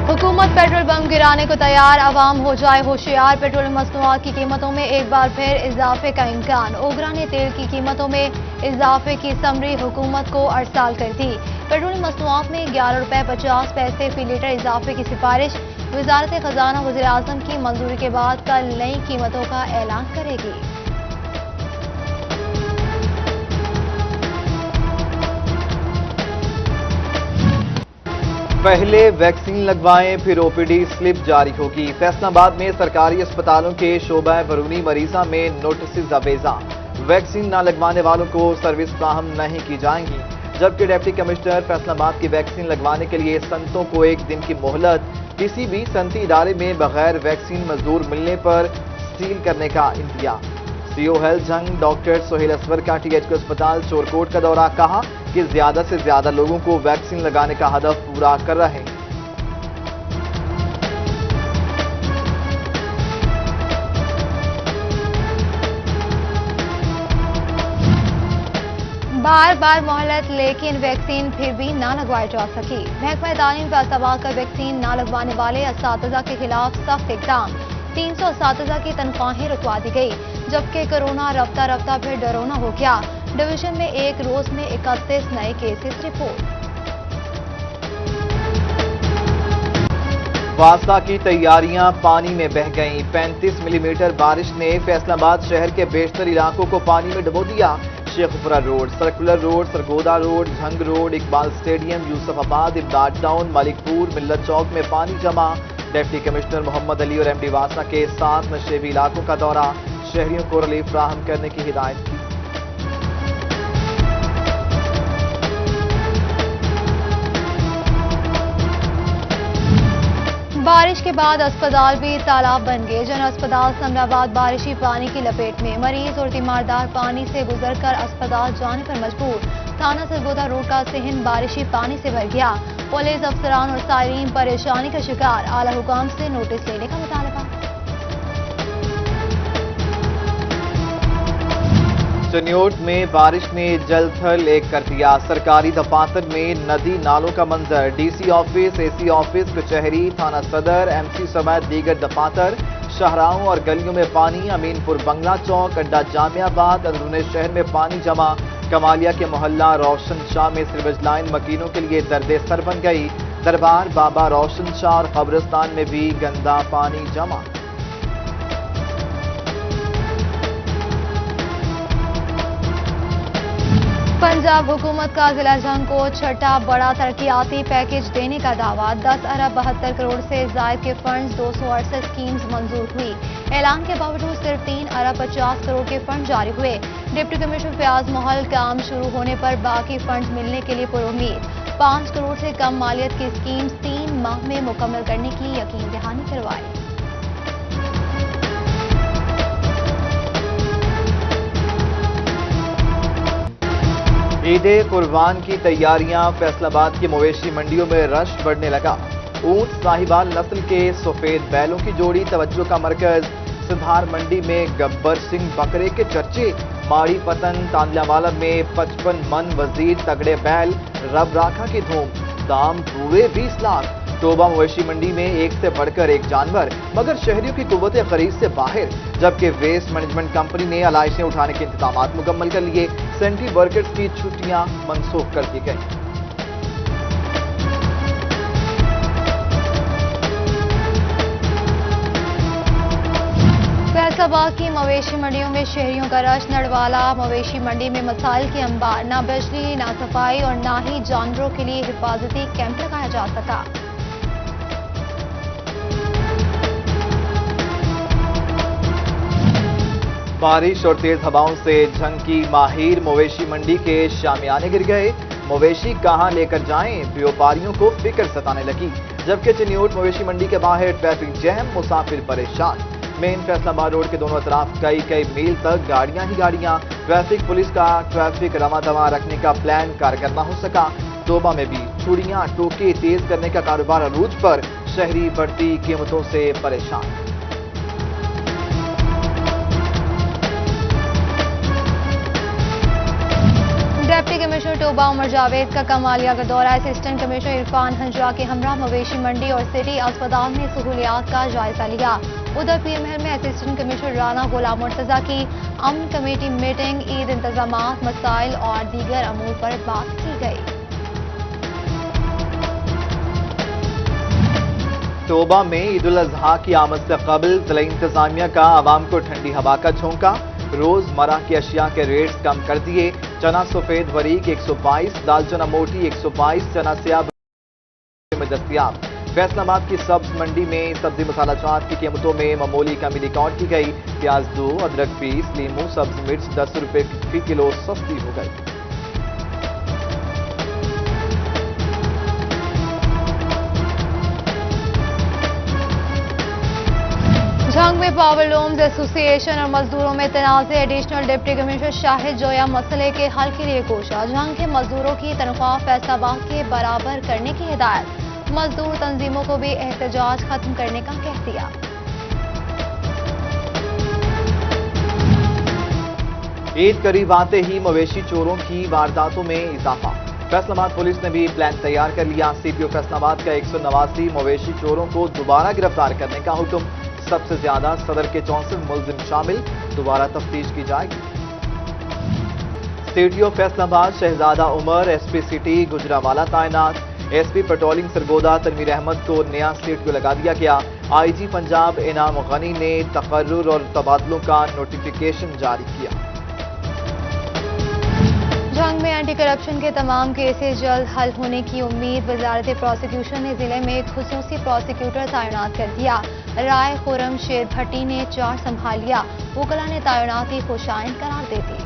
हुकूमत petrol bomb गिराने को तैयार, आवाम हो जाए होशियार। पेट्रोल मसनूआत की कीमतों में एक बार फिर इजाफे का इम्कान। ओगरा ने तेल की कीमतों में इजाफे की समरी हुकूमत को अरसाल कर दी। पेट्रोल मसनूआत में 11 रुपये 50 पैसे फी लीटर इजाफे की सिफारिश वजारत खजाना वज़ीर आज़म की मंजूरी के बाद कल नई कीमतों का ऐलान करेगी। पहले वैक्सीन लगवाएं फिर ओपीडी स्लिप जारी होगी। फैसलाबाद में सरकारी अस्पतालों के शोबा बरूनी मरीजा में नोटिस अवेजा। वैक्सीन न लगवाने वालों को सर्विस फ्राहम नहीं की जाएंगी। जबकि डिप्टी कमिश्नर फैसलाबाद की वैक्सीन लगवाने के लिए संतों को 1 दिन की मोहलत। किसी भी सनती इदारे में बगैर वैक्सीन मजदूर मिलने पर सील करने का इंतजाम। सीओ हेल्थ जंग डॉक्टर सोहेल असवर का टीएचक्यू अस्पताल चोरकोट का दौरा, कहा कि ज्यादा से ज्यादा लोगों को वैक्सीन लगाने का हदफ पूरा कर रहे हैं। बार बार मोहलत लेकिन वैक्सीन फिर भी ना लगवाई जा सकी। महकमा तालीम फैसलाबाद का वैक्सीन ना लगवाने वाले असातिज़ा के खिलाफ सख्त इक़दाम। 300 असातिज़ा की तनख्वाहें रुकवा दी गई। जबकि कोरोना रफ्ता रफ्ता फिर डरोना हो गया। डिवीजन में एक रोज में 31 नए केसेस रिपोर्ट। वास्ता की तैयारियां पानी में बह गईं। 35 मिलीमीटर बारिश ने फैसलाबाद शहर के बेशतर इलाकों को पानी में डुबो दिया। Sheikhupura road, circular road, Sargodha road, Jhang road, Iqbal stadium, Yousufabad, Imdad town, Malikpur, मिल्लत चौक में पानी जमा। डिप्टी कमिश्नर मोहम्मद अली और एमडी वास्ता के 7 नशेबी इलाकों का दौरा, शहरियों को रिलीफ फ्राहम करने की हिदायत की। बारिश के बाद अस्पताल भी तालाब बन गए। जन अस्पताल समराबाद बारिशी पानी की लपेट में। मरीज और तीमारदार पानी से गुजरकर अस्पताल जाने पर मजबूर। थाना सरगोदा रोड का सहन बारिशी पानी से भर गया। पुलिस अफसरान और साइरीन परेशानी का शिकार। आला हुकाम से नोटिस लेने का मुतालबा। चनियोट में बारिश ने जलथल एक कर दिया। सरकारी दफातर में नदी नालों का मंजर। डीसी ऑफिस, एसी ऑफिस, कचहरी, थाना सदर, एमसी समेत दीगर दफातर, शाहराहों और गलियों में पानी। अमीनपुर बंगला चौक, अड्डा जामियाबाद, अंदरूनी शहर में पानी जमा। कमालिया के मोहल्ला रोशन शाह में सीवरेज लाइन मकीनों के लिए दर्द सर बन गई। दरबार बाबा रोशन शाह और कब्रिस्तान में भी गंदा पानी जमा। पंजाब हुकूमत का जिला जंग को छठा बड़ा तरक्याती पैकेज देने का दावा। 10 अरब 72 करोड़ से जायद के फंड्स 268 स्कीम्स मंजूर हुई। ऐलान के बावजूद सिर्फ 3 अरब 50 करोड़ के फंड जारी हुए। डिप्टी कमिश्नर फयाज मोहल काम शुरू होने पर बाकी फंड्स मिलने के लिए पुरुम्मीद। 5 करोड़ से कम मालियत की स्कीम्स 3 माह में मुकम्मल करने की यकीन दहानी करवाई। ईद कुर्बान की तैयारियां। फैसलाबाद की मवेशी मंडियों में रश बढ़ने लगा। ऊंट साहिवाल नस्ल के सफेद बैलों की जोड़ी तवज्जो का मरकज। सिद्धार मंडी में गब्बर सिंह बकरे के चर्चे। माड़ी पतन तांदलावाला में 55 मन वजीर तगड़े बैल। रब राखा की धूम, दाम पूरे 20 लाख। तोबा मवेशी मंडी में एक से बढ़कर एक जानवर, मगर शहरियों की कुव्वत खरीद से बाहर। जबकि वेस्ट मैनेजमेंट कंपनी ने आलाइशें उठाने के इंतजाम मुकम्मल कर लिए। सेंट्री वर्कर्स की छुट्टियां मनसूख कर दी गई। फैसलाबाद की मवेशी मंडियों में शहरियों का रश। नडवाला मवेशी मंडी में मसाइल के अंबार। ना बिजली, ना सफाई और ना ही जानवरों के लिए हिफाजती कैंप लगाया जा सका। बारिश और तेज हवाओं से झंग की माहिर मवेशी मंडी के शामियाने गिर गए। मवेशी कहां लेकर जाएं, व्यापारियों को फिक्र सताने लगी। जबकि चनियोट मवेशी मंडी के बाहर ट्रैफिक जैम, मुसाफिर परेशान। मेन फैसलाबाद रोड के दोनों तरफ कई मील तक गाड़ियां ही गाड़ियां। ट्रैफिक पुलिस का ट्रैफिक रमा दमा रखने का प्लान कारगर न हो सका। तोबा में भी छुड़ियां टोके तेज करने का कारोबार अरूज पर। शहरी बढ़ती कीमतों से परेशान। डिप्टी कमिश्नर टोबा उमर जावेद का कमालिया का दौरा। असिस्टेंट कमिश्नर इरफान हंजरा के हमरा मवेशी मंडी और सिटी अस्पताल में सहूलियात का जायजा लिया। उधर पीएमएल में असिस्टेंट कमिश्नर राना गुलाम मुर्तजा की अमन कमेटी मीटिंग, ईद इंतजामात, मसाइल और दीगर अमूर पर बात की गई। तोबा में ईद उल अजहा की आमद से कबल जिला इंतजामिया का आवाम को ठंडी हवा का झोंका। रोजमर्रा की अशिया के रेट्स कम कर दिए। चना सफेद बरीक 122, दाल चना मोटी 122, चना स्याह में दस्तयाब। फैसलाबाद की सब्ज मंडी में सब्जी मसाला चाट की कीमतों में मामूली कमी रिकॉर्ड की गई। प्याज 2, अदरक 20, लीमू, सब्ज मिर्च 10 रुपए फी किलो सस्ती हो गई। झंग में पावर लूम्स एसोसिएशन और मजदूरों में तनाज़े। Additional deputy commissioner Shahid Joya मसले के हल के लिए कोशा। झंग के मजदूरों की तनख्वाह फैसलाबाद के बराबर करने की हिदायत। मजदूर तंजीमों को भी एहतजाज खत्म करने का कह दिया। ईद करीब आते ही मवेशी चोरों की वारदातों में इजाफा। फैसलाबाद पुलिस ने भी प्लान तैयार कर लिया। सीपीओ फैसलाबाद का 189 मवेशी चोरों को दोबारा गिरफ्तार करने का हुक्म। सबसे ज्यादा सदर के 64 मुलजिम शामिल, दोबारा तफ्तीश की जाएगी। सीटीओ फैसलाबाद शहजादा उमर, एसपी सिटी गुजरावाला तैनात। एसपी पेट्रोलिंग सरगोदा तनवीर अहमद को नया सीटीओ लगा दिया गया। आईजी पंजाब इनाम गनी ने तकर्रुर और तबादलों का नोटिफिकेशन जारी किया। झंग में एंटी करप्शन के तमाम केसेस जल्द हल होने की उम्मीद। वजारत प्रोसिक्यूशन ने जिले में एक खुसूसी प्रोसिक्यूटर तैनात कर दिया। राय खुरम शेर भट्टी ने चार्ज संभाल लिया। वकला ने तैनाती खुशाइन करार दे दी।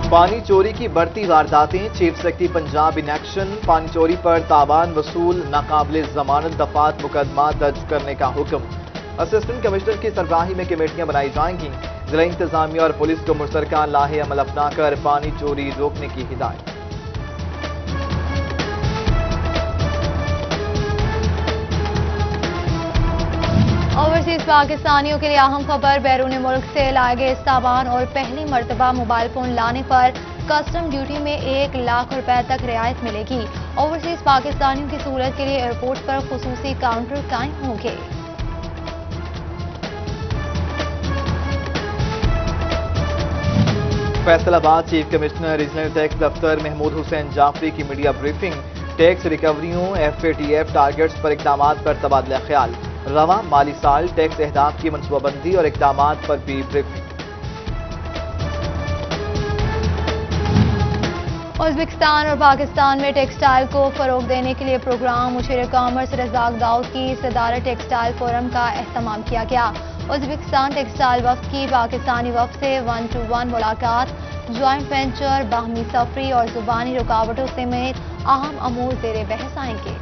पानी चोरी की बढ़ती वारदातें। Chief secretary Punjab in action. पानी चोरी पर तावान वसूल नाकाबिले जमानत दफात मुकदमा दर्ज करने का हुक्म। असिस्टेंट कमिश्नर की सरबराही में कमेटियां बनाई जाएंगी। जिला इंतजामिया और पुलिस को मुश्तरका लाहे अमल अपनाकर पानी चोरी रोकने की हिदायत। ओवरसीज पाकिस्तानियों के लिए अहम खबर। बैरून मुल्क से लाए गए सामान और पहली मरतबा मोबाइल फोन लाने पर कस्टम ड्यूटी में 1 लाख रुपए तक रियायत मिलेगी। ओवरसीज पाकिस्तानियों की सहूलत के लिए एयरपोर्ट पर खुसूसी काउंटर कायम होंगे। Faisalabad chief commissioner regional tax दफ्तर महमूद हुसैन जाफरी की मीडिया ब्रीफिंग। टैक्स रिकवरियों, FATF टारगेट्स पर इकदामात पर तबादला ख्याल। रवा माली साल टैक्स अहदाफ की मनसूबाबंदी और इकदामात पर भी ब्रीफिंग। उज़्बेकिस्तान और पाकिस्तान में टेक्सटाइल को फरोग देने के लिए प्रोग्राम। मुशीर कॉमर्स रज़ाक दाऊद की सदारत टेक्सटाइल फोरम का एहतमाम किया गया। उज़्बेकिस्तान टेक्सटाइल वफ्द की पाकिस्तानी वफ्द से 1-to-1 मुलाकात। ज्वाइंट वेंचर, बाहमी सफरी और जुबानी रुकावटों समेत अहम अमूर ज़ेरे बहस आएंगे।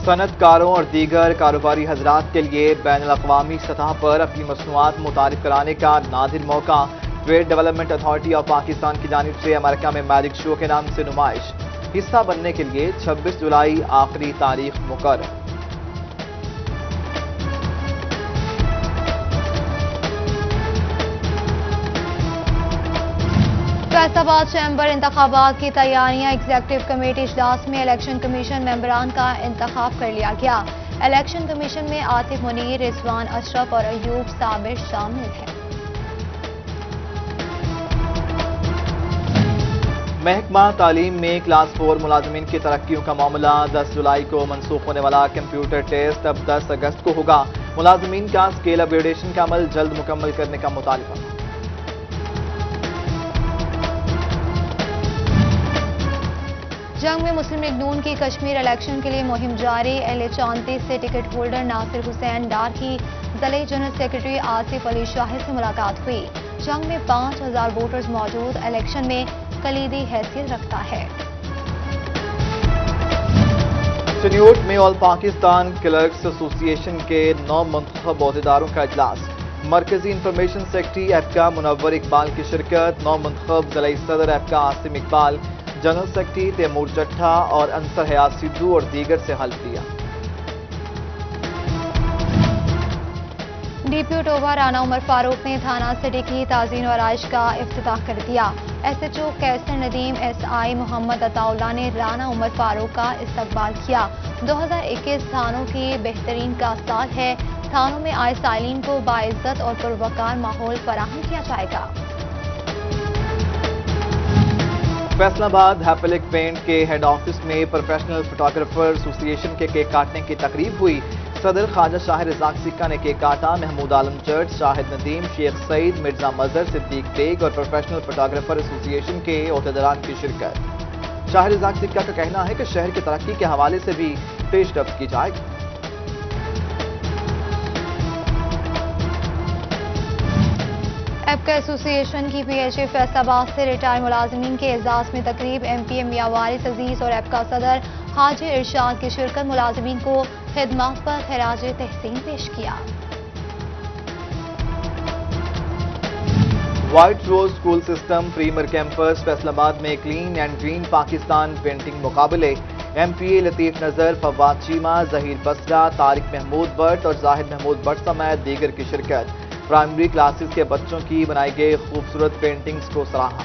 सनतकारों और दीगर कारोबारी हजरात के लिए बैनुल-अक़वामी सतह पर अपनी मसनूआत मुतारिफ कराने का नादिर मौका। Trade development authority of Pakistan की जानिब से अमेरिका में मैजिक शो के नाम से नुमाइश। हिस्सा बनने के लिए 26 जुलाई आखिरी तारीख मुकर्रर। फैसलाबाद चैम्बर इंतखाबात की तैयारियां। एग्जीक्यूटिव कमेटी इजलास में इलेक्शन कमीशन मेंबरान का इंतखाब कर लिया गया। इलेक्शन कमीशन में आतिफ मुनीर, रिजवान अशरफ और अयूब साबिर शामिल हैं। महकमा तालीम में क्लास 4 मुलाजमीन की तरक्कियों का मामला। 10 जुलाई को मनसूख होने वाला कंप्यूटर टेस्ट अब 10 अगस्त को होगा। मुलाजमीन का स्केल अपग्रेडेशन का अमल जल्द मुकम्मल करने का मुतालबा। जंग में मुस्लिम लीग नून की कश्मीर इलेक्शन के लिए मुहिम जारी। LA-34 से टिकट होल्डर नासिर हुसैन डार की जिले जनरल सेक्रेटरी आसिफ अली शाहिद से मुलाकात हुई। जंग में 5000 वोटर्स मौजूद इलेक्शन में कलीदी हैसियत रखता है। चनियोट में ऑल पाकिस्तान क्लर्क्स एसोसिएशन के 9 मुंतखब अहदेदारों का इजलास। मरकजी इंफॉर्मेशन सेक्रेटरी एपका मुनव्वर इकबाल की शिरकत। 9 मुंतखब जिला सदर एपका आसिम इकबाल, जनरल सेक्रेटरी तैमूर चट्ठा और अंसर हयात सिद्धू और दीगर से हल्फ लिया। DPO رانا عمر فاروق نے تھانہ سٹی کی تعزین و آرائش کا افتتاح کر دیا۔ SHO کیسر ندیم SI محمد عطا اللہ نے رانا عمر فاروق کا استقبال کیا۔ 2021 تھانوں کی بہترین کا سال ہے۔ تھانوں میں آئے سائلین کو باعزت اور پروقار ماحول فراہم کیا جائے گا۔ فیصل آباد ہیپلک پینٹ کے ہیڈ آفس میں پروفیشنل فوٹوگرافر ایسوسی ایشن کے کیک کاٹنے کی تقریب ہوئی۔ صدر خواجہ شاہ رزاق سکہ نے کیک کاٹا۔ محمود عالم چرچ، شاہد ندیم، شیخ سعید، مرزا مظہر، صدیق بیگ اور پروفیشنل فوٹوگرافر ایسوسی ایشن کے عہدیداران کی شرکت۔ شاہ رزاق سکہ کا کہنا ہے کہ شہر کی ترقی کے حوالے سے بھی پیش رفت کی جائے گی۔ ایپکا ایسوسی ایشن کی PHA فیصل آباد سے ریٹائر ملازمین کے اعزاز میں تقریب۔ MP میاں وارث عزیز اور ایپکا صدر حاجی ارشاد کی شرکت ملازمین کو خدمات پر خراج تحسین پیش کیا۔ White rose school system premier campus Faisalabad میں clean and green Pakistan painting مقابلے۔ MPA لطیف نظر، فواد چیمہ، ظہیر بسرا، طارق محمود بٹ اور زاہد محمود بٹ سمیت دیگر کی شرکت۔ پرائمری کلاسز کے بچوں کی بنائی گئی خوبصورت پینٹنگز کو سراہا۔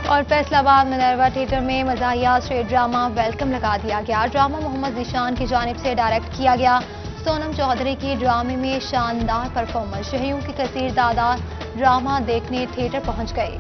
اور فیصل آباد منروا تھیٹر میں مزاحیہ اسٹیج ڈرامہ ویلکم لگا دیا گیا۔ ڈرامہ محمد ذیشان کی جانب سے ڈائریکٹ کیا گیا۔ سونم چودھری کی ڈرامے میں شاندار پرفارمنس، شہریوں کی کثیر تعداد ڈرامہ دیکھنے تھیٹر پہنچ گئے۔